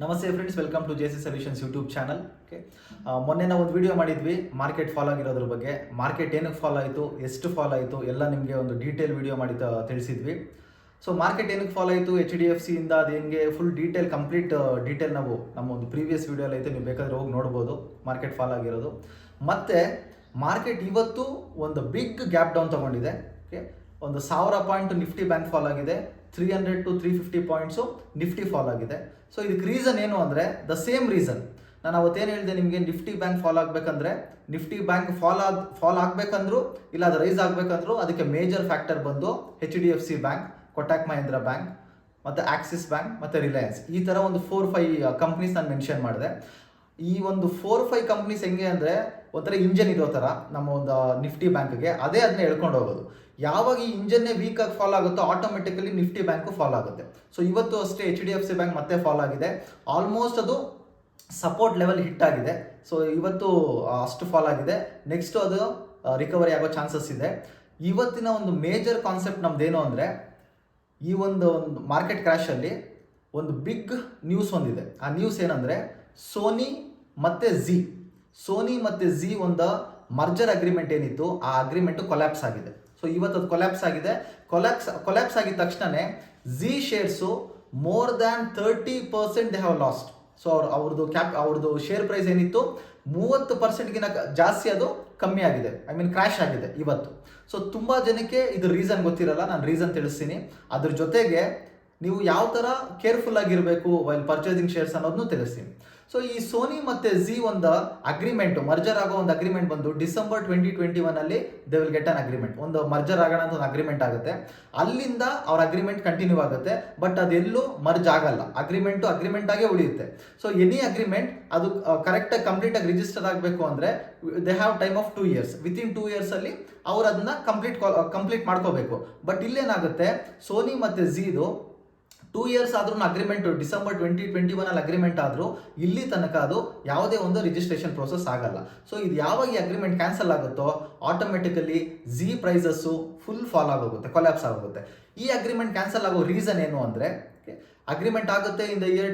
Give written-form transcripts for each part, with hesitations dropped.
ನಮಸ್ತೆ friends, welcome to J C solutions YouTube channel. Okay, ಮೊನ್ನೆ ನಾವು ಒಂದು ವಿಡಿಯೋ ಮಾಡಿದ್ವಿ ಮಾರ್ಕೆಟ್ ಫಾಲೋ ಆಗಿರೋದ್ರ ಬಗ್ಗೆ. ಮಾರ್ಕೆಟ್ ಏನಕ್ಕೆ ಫಾಲೋ ಆಯಿತು, ಎಷ್ಟು ಫಾಲೋ ಆಯಿತು ಎಲ್ಲ ನಿಮಗೆ ಒಂದು ಡೀಟೇಲ್ ವಿಡಿಯೋ ಮಾಡಿ ತಿಳಿಸಿದ್ವಿ. ಸೊ ಮಾರ್ಕೆಟ್ ಏನಕ್ಕೆ ಫಾಲೋ ಆಯಿತು, HDFC ಇಂದ ಅದು ಹೆಂಗೆ ಫುಲ್ ಕಂಪ್ಲೀಟ್ ಡೀಟೇಲ್ ನಾವು ನಮ್ಮ ಒಂದು ಪ್ರೀವಿಯಸ್ ವಿಡಿಯೋ ಐತೆ, ನೀವು ಬೇಕಾದ್ರೆ ಹೋಗಿ ನೋಡ್ಬೋದು ಮಾರ್ಕೆಟ್ ಫಾಲೋ ಆಗಿರೋದು. ಮತ್ತು ಮಾರ್ಕೆಟ್ ಇವತ್ತು ಒಂದು ಬಿಗ್ ಗ್ಯಾಪ್ ಡೌನ್ ತೊಗೊಂಡಿದೆ. ಓಕೆ, ಒಂದು 1000 ಪಾಯಿಂಟ್ ನಿಫ್ಟಿ ಬ್ಯಾಂಕ್ ಫಾಲ್ ಆಗಿದೆ, 300 to 350 ಪಾಯಿಂಟ್ಸು ನಿಫ್ಟಿ ಫಾಲ್ ಆಗಿದೆ. ಸೊ ಇದಕ್ಕೆ ರೀಸನ್ ಏನು ಅಂದರೆ ದ ಸೇಮ್ ರೀಸನ್. ನಾನು ಅವತ್ತೇನು ಹೇಳಿದೆ ನಿಮಗೆ, ನಿಫ್ಟಿ ಬ್ಯಾಂಕ್ ಫಾಲ್ ಆಗಬೇಕಂದ್ರೆ, ನಿಫ್ಟಿ ಬ್ಯಾಂಕ್ ಫಾಲ್ ಆಗಬೇಕಂದ್ರೂ ಇಲ್ಲ ಅದು ರೈಸ್ ಆಗಬೇಕಂದ್ರೂ ಅದಕ್ಕೆ ಮೇಜರ್ ಫ್ಯಾಕ್ಟರ್ ಬಂದು HDFC bank, Kotak Mahindra bank ಮತ್ತು ಆಕ್ಸಿಸ್ ಬ್ಯಾಂಕ್ ಮತ್ತು ರಿಲಯನ್ಸ್. ಈ ಥರ ಒಂದು 4-5 ಕಂಪ್ನೀಸ್ ನಾನು ಮೆನ್ಷನ್ ಮಾಡಿದೆ. ಈ ಒಂದು 4-5 ಕಂಪ್ನೀಸ್ ಹೆಂಗೆ ಅಂದರೆ ಒಂಥರ ಇಂಜನ್ ಇರೋ ಥರ ನಮ್ಮ ಒಂದು ನಿಫ್ಟಿ ಬ್ಯಾಂಕ್ಗೆ, ಅದೇ ಅದನ್ನ ಎಳ್ಕೊಂಡು ಹೋಗೋದು. ಯಾವಾಗ ಈ ಇಂಜನ್ನೇ ವೀಕಾಗಿ ಫಾಲ್ ಆಗುತ್ತೋ ಆಟೋಮೆಟಿಕಲಿ ನಿಫ್ಟಿ ಬ್ಯಾಂಕು ಫಾಲ್ ಆಗುತ್ತೆ. ಸೊ ಇವತ್ತು ಅಷ್ಟೇ HDFC ಬ್ಯಾಂಕ್ ಮತ್ತೆ ಫಾಲ್ ಆಗಿದೆ. ಆಲ್ಮೋಸ್ಟ್ ಅದು ಸಪೋರ್ಟ್ ಲೆವೆಲ್ ಹಿಟ್ ಆಗಿದೆ. ಸೊ ಇವತ್ತು ಅಷ್ಟು ಫಾಲ್ ಆಗಿದೆ. ನೆಕ್ಸ್ಟು ಅದು ರಿಕವರಿ ಆಗೋ ಚಾನ್ಸಸ್ ಇದೆ. ಇವತ್ತಿನ ಒಂದು ಮೇಜರ್ ಕಾನ್ಸೆಪ್ಟ್ ನಮ್ದೇನು ಅಂದರೆ, ಈ ಒಂದು ಮಾರ್ಕೆಟ್ ಕ್ರ್ಯಾಶಲ್ಲಿ ಒಂದು ಬಿಗ್ ನ್ಯೂಸ್ ಒಂದಿದೆ. ಆ ನ್ಯೂಸ್ ಏನಂದರೆ, ಸೋನಿ ಮತ್ತು ಝೀ ಒಂದು ಮರ್ಜರ್ ಅಗ್ರಿಮೆಂಟ್ ಏನಿತ್ತು, ಆ ಅಗ್ರಿಮೆಂಟು ಕೊಲ್ಯಾಪ್ಸ್ ಆಗಿದೆ. ಸೊ ಇವತ್ತು ಅದು ಕೊಲ್ಯಾಪ್ಸ್ ಆಗಿದೆ. ಕೊಲ್ಯಾಪ್ಸ್ ಆಗಿದ ತಕ್ಷಣವೇ Zee shares more than 30% they have lost. So ಅವ್ರದ್ದು ಶೇರ್ ಪ್ರೈಸ್ ಏನಿತ್ತು 30%ಗಿನ ಜಾಸ್ತಿ ಅದು ಕಮ್ಮಿ ಆಗಿದೆ, ಕ್ರ್ಯಾಶ್ ಆಗಿದೆ ಇವತ್ತು. ಸೊ ತುಂಬ ಜನಕ್ಕೆ ಇದು ರೀಸನ್ ಗೊತ್ತಿರಲ್ಲ, ನಾನು ರೀಸನ್ ತಿಳಿಸ್ತೀನಿ. ಅದ್ರ ಜೊತೆಗೆ ನೀವು ಯಾವ ಥರ ಕೇರ್ಫುಲ್ ಆಗಿರಬೇಕು ವೈಲ್ ಪರ್ಚೇಸಿಂಗ್ ಶೇರ್ಸ್ ಅನ್ನೋದನ್ನು ತಿಳಿಸ್ತೀನಿ. ಸೊ ಈ ಸೋನಿ ಮತ್ತು ಝೀ ಒಂದು ಅಗ್ರಿಮೆಂಟ್, ಮರ್ಜರ್ ಆಗೋ ಒಂದು ಅಗ್ರಿಮೆಂಟ್ ಬಂದು December 2021 they will get an agreement. ಒಂದು ಮರ್ಜರ್ ಆಗೋಣ ಅಂತ ಒಂದು ಅಗ್ರಿಮೆಂಟ್ ಆಗುತ್ತೆ. ಅಲ್ಲಿಂದ ಅವ್ರ ಅಗ್ರಿಮೆಂಟ್ ಕಂಟಿನ್ಯೂ ಆಗುತ್ತೆ. ಬಟ್ ಅದೆಲ್ಲೂ ಮರ್ಜ್ ಆಗಲ್ಲ, ಅಗ್ರಿಮೆಂಟ್ ಆಗೇ ಉಳಿಯುತ್ತೆ. ಸೊ ಎನಿ ಅಗ್ರಿಮೆಂಟ್ ಅದು ಕರೆಕ್ಟಾಗಿ ಕಂಪ್ಲೀಟಾಗಿ ರಿಜಿಸ್ಟರ್ ಆಗಬೇಕು ಅಂದರೆ they have time of 2 years. Within 2 years ಅವ್ರು ಅದನ್ನ ಕಂಪ್ಲೀಟ್ ಮಾಡ್ಕೋಬೇಕು. ಬಟ್ ಇಲ್ಲೇನಾಗುತ್ತೆ, ಸೋನಿ ಮತ್ತು ಝೀದು 2 years ಆದ್ರೂ ಅಗ್ರಿಮೆಂಟ್, ಡಿಸೆಂಬರ್ 2021 ಅಗ್ರಿಮೆಂಟ್ ಆದರೂ ಇಲ್ಲಿ ತನಕ ಅದು ಯಾವುದೇ ಒಂದು ರಿಜಿಸ್ಟ್ರೇಷನ್ ಪ್ರೋಸೆಸ್ ಆಗಲ್ಲ. ಸೊ ಇದು ಯಾವಾಗ ಈ ಅಗ್ರಿಮೆಂಟ್ ಕ್ಯಾನ್ಸಲ್ ಆಗುತ್ತೋ automatically Zee prices full fall ಆಗೋಗುತ್ತೆ, ಕೊಲ್ಯಾಪ್ಸ್ ಆಗೋಗುತ್ತೆ. ಈ ಅಗ್ರಿಮೆಂಟ್ ಕ್ಯಾನ್ಸಲ್ ಆಗೋ ರೀಸನ್ ಏನು ಅಂದರೆ, ಅಗ್ರಿಮೆಂಟ್ ಆಗುತ್ತೆ ಇನ್ ದ ಇಯರ್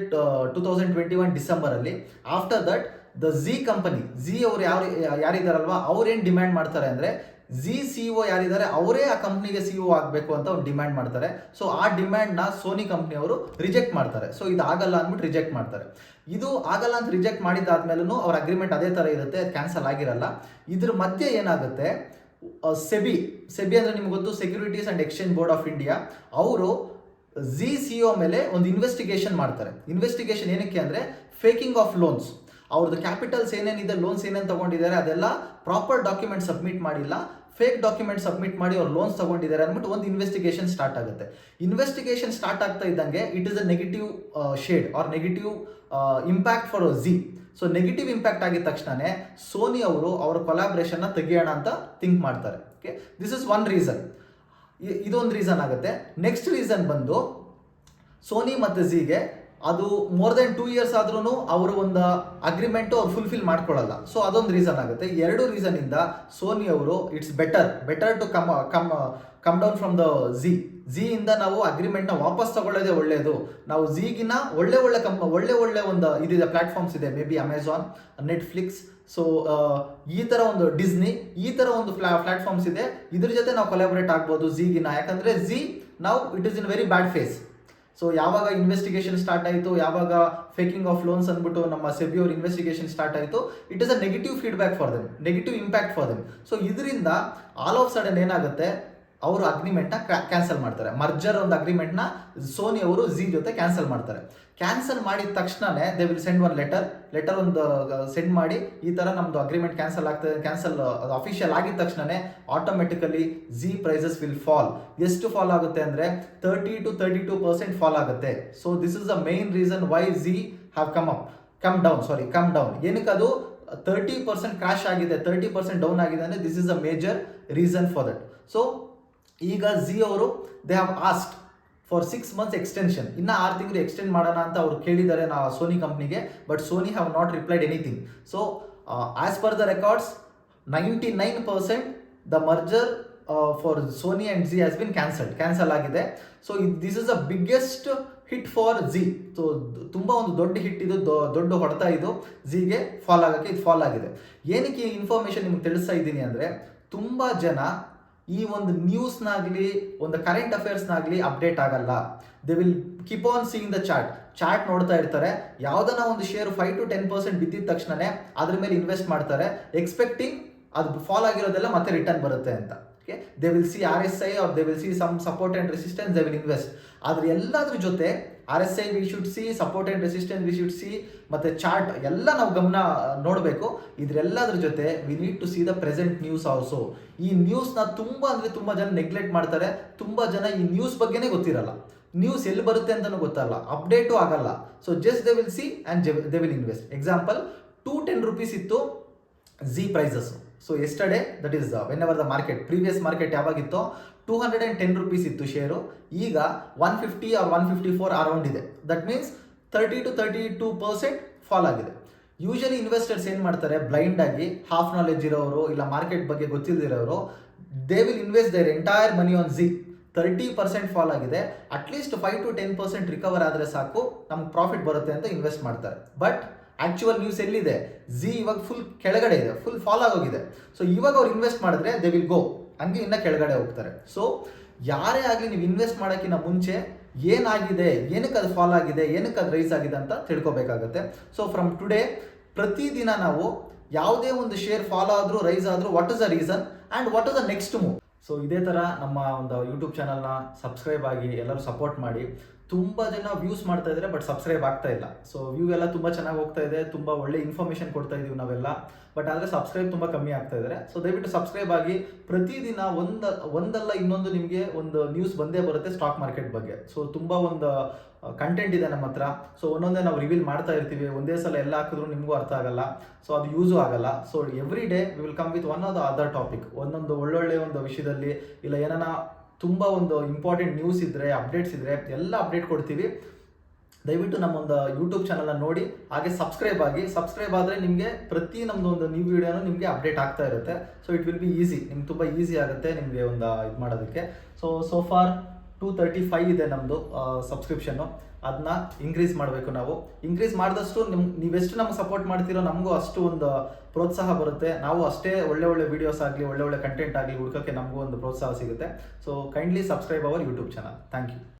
2021 ಡಿಸೆಂಬರಲ್ಲಿ. After that the Zee company, Zee ಅವರು ಯಾರಿದ್ದಾರಲ್ವಾ ಅವ್ರೇನು ಡಿಮ್ಯಾಂಡ್ ಮಾಡ್ತಾರೆ ಅಂದರೆ, ಝೀ CEO ಯಾರಿದ್ದಾರೆ ಅವರೇ ಆ ಕಂಪ್ನಿಗೆ CEO ಆಗಬೇಕು ಅಂತ ಅವ್ರು ಡಿಮ್ಯಾಂಡ್ ಮಾಡ್ತಾರೆ. ಸೊ ಆ ಡಿಮ್ಯಾಂಡ್ನ ಸೋನಿ ಕಂಪ್ನಿಯವರು ರಿಜೆಕ್ಟ್ ಮಾಡ್ತಾರೆ. ಸೊ ಇದು ಆಗಲ್ಲ ಅಂದ್ಬಿಟ್ಟು ರಿಜೆಕ್ಟ್ ಮಾಡ್ತಾರೆ. ಇದು ಆಗಲ್ಲ ಅಂತ ರಿಜೆಕ್ಟ್ ಮಾಡಿದ್ದಾದ್ಮೇಲೂ ಅವ್ರ ಅಗ್ರಿಮೆಂಟ್ ಅದೇ ಥರ ಇರುತ್ತೆ, ಅದು ಕ್ಯಾನ್ಸಲ್ ಆಗಿರಲ್ಲ. ಇದ್ರ ಮಧ್ಯೆ ಏನಾಗುತ್ತೆ, ಸೆಬಿ ಅಂದರೆ ನಿಮ್ಗೆ ಗೊತ್ತು, securities and exchange board of India, ಅವರು ಝೀ CEO ಮೇಲೆ ಒಂದು ಇನ್ವೆಸ್ಟಿಗೇಷನ್ ಮಾಡ್ತಾರೆ. ಇನ್ವೆಸ್ಟಿಗೇಷನ್ ಏನಕ್ಕೆ ಅಂದರೆ, ಫೇಕಿಂಗ್ ಆಫ್ ಲೋನ್ಸ್. ಅವ್ರದ್ದು ಕ್ಯಾಪಿಟಲ್ಸ್ ಏನೇನಿದೆ, ಲೋನ್ಸ್ ಏನೇನು ತಗೊಂಡಿದ್ದಾರೆ ಅದೆಲ್ಲ ಪ್ರಾಪರ್ ಡಾಕ್ಯುಮೆಂಟ್ ಸಬ್ಮಿಟ್ ಮಾಡಿಲ್ಲ, ಫೇಕ್ ಡಾಕ್ಯುಮೆಂಟ್ ಸಬ್ಮಿಟ್ ಮಾಡಿ ಅವ್ರು ಲೋನ್ಸ್ ತಗೊಂಡಿದ್ದಾರೆ ಅಂದ್ಬಿಟ್ಟು ಒಂದು ಇನ್ವೆಸ್ಟಿಗೇಷನ್ ಸ್ಟಾರ್ಟ್ ಆಗುತ್ತೆ. ಇನ್ವೆಸ್ಟಿಗೇಷನ್ ಸ್ಟಾರ್ಟ್ ಆಗ್ತಾ ಇದ್ದಂಗೆ it is a negative shade or negative impact for Zee. So negative impact ಆಗಿದ ತಕ್ಷಣವೇ ಸೋನಿ ಅವರು ಅವರ ಕೊಲಾಬ್ರೇಷನ್ನ ತೆಗಿಯೋಣ ಅಂತ ಥಿಂಕ್ ಮಾಡ್ತಾರೆ. Okay, this is one reason. ಇದೊಂದು ರೀಸನ್ ಆಗುತ್ತೆ. ನೆಕ್ಸ್ಟ್ ರೀಸನ್ ಬಂದು, ಸೋನಿ ಮತ್ತು ಝೀಗೆ ಅದು ಮೋರ್ ದೆನ್ 2 years ಆದ್ರೂ ಅವರು ಒಂದು ಅಗ್ರಿಮೆಂಟು ಅವ್ರು ಫುಲ್ಫಿಲ್ ಮಾಡ್ಕೊಳ್ಳಲ್ಲ. ಸೊ ಅದೊಂದು ರೀಸನ್ ಆಗುತ್ತೆ. 2 ರೀಸನಿಂದ ಸೋನಿ ಅವರು it's better to come down from the Zee ಇಂದ ನಾವು ಅಗ್ರಿಮೆಂಟ್ನ ವಾಪಸ್ ತಗೊಳ್ಳೋದೇ ಒಳ್ಳೆಯದು. ನಾವು ಝೀಗಿನ ಒಳ್ಳೆ ಒಂದು ಇದಿದೆ, ಪ್ಲಾಟ್ಫಾರ್ಮ್ಸ್ ಇದೆ, may be Amazon, Netflix, so ಈ ಥರ ಒಂದು ಡಿಸ್ನಿ, ಈ ಥರ ಒಂದು ಪ್ಲಾಟ್ಫಾರ್ಮ್ಸ್ ಇದೆ. ಇದ್ರ ಜೊತೆ ನಾವು ಕೊಲಾಬರೇಟ್ ಆಗ್ಬೋದು ಝೀಗಿನ. ಯಾಕಂದರೆ ಝೀ ನಾವು it is in very bad phase. So ಯಾವಾಗ ಇನ್ವೆಸ್ಟಿಗೇಷನ್ ಸ್ಟಾರ್ಟ್ ಆಯಿತು, ಯಾವಾಗ ಫೇಕಿಂಗ್ ಆಫ್ ಲೋನ್ಸ್ ಅಂದ್ಬಿಟ್ಟು ನಮ್ಮ ಸೆಬಿ ಅವ್ರ ಇನ್ವೆಸ್ಟಿಗೇಷನ್ ಸ್ಟಾರ್ಟ್ ಆಯಿತು, it is a negative feedback for them, negative impact for them. So ಇದರಿಂದ ಆಲ್ ಆಫ್ ಸಡನ್ ಏನಾಗುತ್ತೆ, ಅವರು ಅಗ್ರಿಮೆಂಟ್ನ ಕ್ಯಾನ್ಸಲ್ ಮಾಡ್ತಾರೆ. ಮರ್ಜರ್ ಒಂದು ಅಗ್ರಿಮೆಂಟ್ನ ಸೋನಿ ಅವರು ಝೀ ಜೊತೆ ಕ್ಯಾನ್ಸಲ್ ಮಾಡ್ತಾರೆ. ಕ್ಯಾನ್ಸಲ್ ಮಾಡಿದ ತಕ್ಷಣವೇ they will send one letter ಒಂದು ಸೆಂಡ್ ಮಾಡಿ, ಈ ಥರ ನಮ್ಮದು ಅಗ್ರಿಮೆಂಟ್ ಕ್ಯಾನ್ಸಲ್ ಆಗ್ತದೆ, ಅದು ಅಫಿಷಿಯಲ್ ಆಗಿದ ತಕ್ಷಣವೇ automatically Zee prices will fall. ಎಷ್ಟು ಫಾಲ್ ಆಗುತ್ತೆ ಅಂದರೆ 30 to 32% ಫಾಲ್ ಆಗುತ್ತೆ. So this is the main reason why Zee have come down. ಏನಕ್ಕೆ ಅದು 30% ಕ್ರ್ಯಾಶ್ ಆಗಿದೆ, 30% ಡೌನ್ ಆಗಿದೆ ಅಂದರೆ this is a major reason for that. So ಈಗ ಝೀ ಅವರು they have asked for 6 months extension, ಇನ್ನು 6 ತಿಂಗಳು ಎಕ್ಸ್ಟೆಂಡ್ ಮಾಡೋಣ ಅಂತ ಅವ್ರು ಕೇಳಿದ್ದಾರೆ ಸೋನಿ ಕಂಪ್ನಿಗೆ. But Sony have not replied anything. So as per the records 99% the merger for Sony and Zee has been cancel ಆಗಿದೆ. So this is the biggest hit for Zee. So ತುಂಬ ಒಂದು ದೊಡ್ಡ hit ಇದು, ದೊಡ್ಡ ಹೊಡೆತ ಇದು ಝಿಗೆ fall ಆಗೋಕ್ಕೆ ಇದು ಫಾಲ್ ಆಗಿದೆ. ಏನಕ್ಕೆ ಈ ಇನ್ಫಾರ್ಮೇಷನ್ ನಿಮ್ಗೆ ತಿಳಿಸ್ತಾ ಇದ್ದೀನಿ ಅಂದರೆ, ತುಂಬ ಜನ ಈ ಒಂದು ನ್ಯೂಸ್ನಾಗಲಿ ಒಂದು ಕರೆಂಟ್ ಅಫೇರ್ಸ್ನಾಗಲಿ ಅಪ್ಡೇಟ್ ಆಗಲ್ಲ. They will keep on seeing the chart ನೋಡ್ತಾ ಇರ್ತಾರೆ. ಯಾವುದನ್ನ ಒಂದು ಶೇರ್ 5 to 10% ಬಿದ್ದಿದ ತಕ್ಷಣನೇ ಅದ್ರ ಮೇಲೆ ಇನ್ವೆಸ್ಟ್ ಮಾಡ್ತಾರೆ, ಎಕ್ಸ್ಪೆಕ್ಟಿಂಗ್ ಅದು ಫಾಲ್ ಆಗಿರೋದೆಲ್ಲ ಮತ್ತೆ ರಿಟರ್ನ್ ಬರುತ್ತೆ ಅಂತ. Okay, they will see RSI or they will see some support and resistance, they will invest. ಆದರೆ ಎಲ್ಲದ್ರ ಜೊತೆ RSI we should see, support and resistance we should see, ಮತ್ತು ಚಾರ್ಟ್ ಎಲ್ಲ ನಾವು ಗಮನ ನೋಡಬೇಕು. ಇದರೆಲ್ಲದ್ರ ಜೊತೆ we need to see the present news also. ಈ ನ್ಯೂಸ್ನ ತುಂಬ ಜನ ನೆಗ್ಲೆಕ್ಟ್ ಮಾಡ್ತಾರೆ. ತುಂಬ ಜನ ಈ ನ್ಯೂಸ್ ಬಗ್ಗೆನೇ ಗೊತ್ತಿರಲ್ಲ, ನ್ಯೂಸ್ ಎಲ್ಲಿ ಬರುತ್ತೆ ಅಂತಲೂ ಗೊತ್ತಲ್ಲ, ಅಪ್ಡೇಟು ಆಗಲ್ಲ. So just they will see and they will invest. Example, 210 rupees ಇತ್ತು Zee prices. So yesterday, that is whenever the market, previous market ಯಾವಾಗಿತ್ತೋ 210 rupees ಇತ್ತು ಶೇರು. ಈಗ 150 or 154 ಅರೌಂಡ್ ಇದೆ. ದಟ್ ಮೀನ್ಸ್ 30 to 32% ಫಾಲ್ ಆಗಿದೆ. Usually investors ಏನು ಮಾಡ್ತಾರೆ, blind ಆಗಿ half knowledge ಇರೋರು ಇಲ್ಲ ಮಾರ್ಕೆಟ್ ಬಗ್ಗೆ ಗೊತ್ತಿಲ್ಲದಿರೋರು, they will invest their entire money on Zee. 30% fall ಆಗಿದೆ, ಅಟ್ಲೀಸ್ಟ್ 5 to 10% ರಿಕವರ್ ಆದರೆ ಸಾಕು, ನಮ್ಗೆ ಪ್ರಾಫಿಟ್ ಬರುತ್ತೆ ಅಂತ ಇನ್ವೆಸ್ಟ್ ಮಾಡ್ತಾರೆ. ಬಟ್ ಆಕ್ಚುವಲ್ ನ್ಯೂಸ್ ಎಲ್ಲಿದೆ, ಝಿ ಇವಾಗ ಫುಲ್ ಕೆಳಗಡೆ ಇದೆ, ಫುಲ್ ಫಾಲ್ ಆಗೋಗಿದೆ. ಸೊ ಇವಾಗ ಅವ್ರು ಇನ್ವೆಸ್ಟ್ ಮಾಡಿದ್ರೆ ದೇ ವಿಲ್ ಗೋ, ಹಂಗೆ ಇನ್ನ ಕೆಳಗಡೆ ಹೋಗ್ತಾರೆ. ಸೊ ಯಾರೇ ಆಗಲಿ, ನೀವು ಇನ್ವೆಸ್ಟ್ ಮಾಡೋಕ್ಕಿಂತ ಮುಂಚೆ ಏನಾಗಿದೆ, ಏನಕ್ಕೆ ಅದು ಫಾಲ್ ಆಗಿದೆ, ಏನಕ್ಕೆ ಅದು ರೈಸ್ ಆಗಿದೆ ಅಂತ ತಿಳ್ಕೊಬೇಕಾಗತ್ತೆ. ಸೊ ಫ್ರಮ್ ಟುಡೇ ಪ್ರತಿದಿನ ನಾವು ಯಾವುದೇ ಒಂದು ಶೇರ್ ಫಾಲ್ ಆದರೂ ರೈಸ್ ಆದರೂ, what is the reason and what is the next move. So ಇದೇ ಥರ ನಮ್ಮ ಒಂದು ಯೂಟ್ಯೂಬ್ ಚಾನಲ್ನ ಸಬ್ಸ್ಕ್ರೈಬ್ ಆಗಿ ಎಲ್ಲರೂ ಸಪೋರ್ಟ್ ಮಾಡಿ. ತುಂಬ ಜನ ವ್ಯೂಸ್ ಮಾಡ್ತಾ ಇದ್ದಾರೆ, ಬಟ್ ಸಬ್ಸ್ಕ್ರೈಬ್ ಆಗ್ತಾ ಇಲ್ಲ. ಸೊ ವ್ಯೂ ಎಲ್ಲ ತುಂಬ ಚೆನ್ನಾಗಿ ಹೋಗ್ತಾ ಇದೆ, ತುಂಬ ಒಳ್ಳೆ ಇನ್ಫಾರ್ಮೇಷನ್ ಕೊಡ್ತಾ ಇದೀವಿ ನಾವೆಲ್ಲ, ಬಟ್ ಆದರೆ ಸಬ್ಸ್ಕ್ರೈಬ್ ತುಂಬ ಕಮ್ಮಿ ಆಗ್ತಾ ಇದ್ದಾರೆ. ಸೊ ದಯವಿಟ್ಟು ಸಬ್ಸ್ಕ್ರೈಬ್ ಆಗಿ. ಪ್ರತಿದಿನ ಒಂದಲ್ಲ ಇನ್ನೊಂದು ನಿಮಗೆ ಒಂದು ನ್ಯೂಸ್ ಬಂದೇ ಬರುತ್ತೆ ಸ್ಟಾಕ್ ಮಾರ್ಕೆಟ್ ಬಗ್ಗೆ. ಸೊ ತುಂಬ ಒಂದು ಕಂಟೆಂಟ್ ಇದೆ ನಮ್ಮ ಹತ್ರ. ಸೊ ಒಂದೊಂದೇ ನಾವು ರಿವೀಲ್ ಮಾಡ್ತಾ ಇರ್ತೀವಿ. ಒಂದೇ ಸಲ ಎಲ್ಲ ಹಾಕಿದ್ರು ನಿಮಗೂ ಅರ್ಥ ಆಗಲ್ಲ, ಸೊ ಅದು ಯೂಸು ಆಗಲ್ಲ. So every day we will come with one are the other topic, ಒಂದೊಂದು ಒಳ್ಳೊಳ್ಳೆ ಒಂದು ವಿಷಯದಲ್ಲಿ, ಇಲ್ಲ ಏನಾನ ತುಂಬ ಒಂದು ಇಂಪಾರ್ಟೆಂಟ್ ನ್ಯೂಸ್ ಇದ್ದರೆ, ಅಪ್ಡೇಟ್ಸ್ ಇದ್ದರೆ ಎಲ್ಲ ಅಪ್ಡೇಟ್ ಕೊಡ್ತೀವಿ. ದಯವಿಟ್ಟು ನಮ್ಮೊಂದು ಯೂಟ್ಯೂಬ್ ಚಾನಲ್ನ ನೋಡಿ, ಹಾಗೆ ಸಬ್ಸ್ಕ್ರೈಬ್ ಆಗಿ. ಸಬ್ಸ್ಕ್ರೈಬ್ ಆದರೆ ನಿಮಗೆ ಪ್ರತಿ ನಮ್ಮದು ಒಂದು ನ್ಯೂ ವೀಡಿಯೋನು ನಿಮಗೆ ಅಪ್ಡೇಟ್ ಆಗ್ತಾ ಇರುತ್ತೆ. So it will be easy, ನಿಮ್ಗೆ ತುಂಬ ಈಸಿ ಆಗುತ್ತೆ ನಿಮಗೆ ಒಂದು ಇದು ಮಾಡೋದಕ್ಕೆ. ಸೊ ಫಾರ್ 235 ಇದೆ ನಮ್ಮದು ಸಬ್ಸ್ಕ್ರಿಪ್ಷನ್ನು. ಅದನ್ನ ಇನ್ಕ್ರೀಸ್ ಮಾಡಬೇಕು ನಾವು. ಇನ್ಕ್ರೀಸ್ ಮಾಡಿದಷ್ಟು ನೀವೆಷ್ಟು ನಮ್ಗೆ ಸಪೋರ್ಟ್ ಮಾಡ್ತೀರೋ ನಮಗೂ ಅಷ್ಟು ಒಂದು ಪ್ರೋತ್ಸಾಹ ಬರುತ್ತೆ. ನಾವು ಅಷ್ಟೇ ಒಳ್ಳೆ ವೀಡಿಯೋಸ್ ಆಗಲಿ, ಒಳ್ಳೆ ಕಂಟೆಂಟ್ ಆಗಲಿ ಹುಡ್ಕೋಕ್ಕೆ ನಮಗೂ ಒಂದು ಪ್ರೋತ್ಸಾಹ ಸಿಗುತ್ತೆ. So kindly subscribe our YouTube channel. Thank you.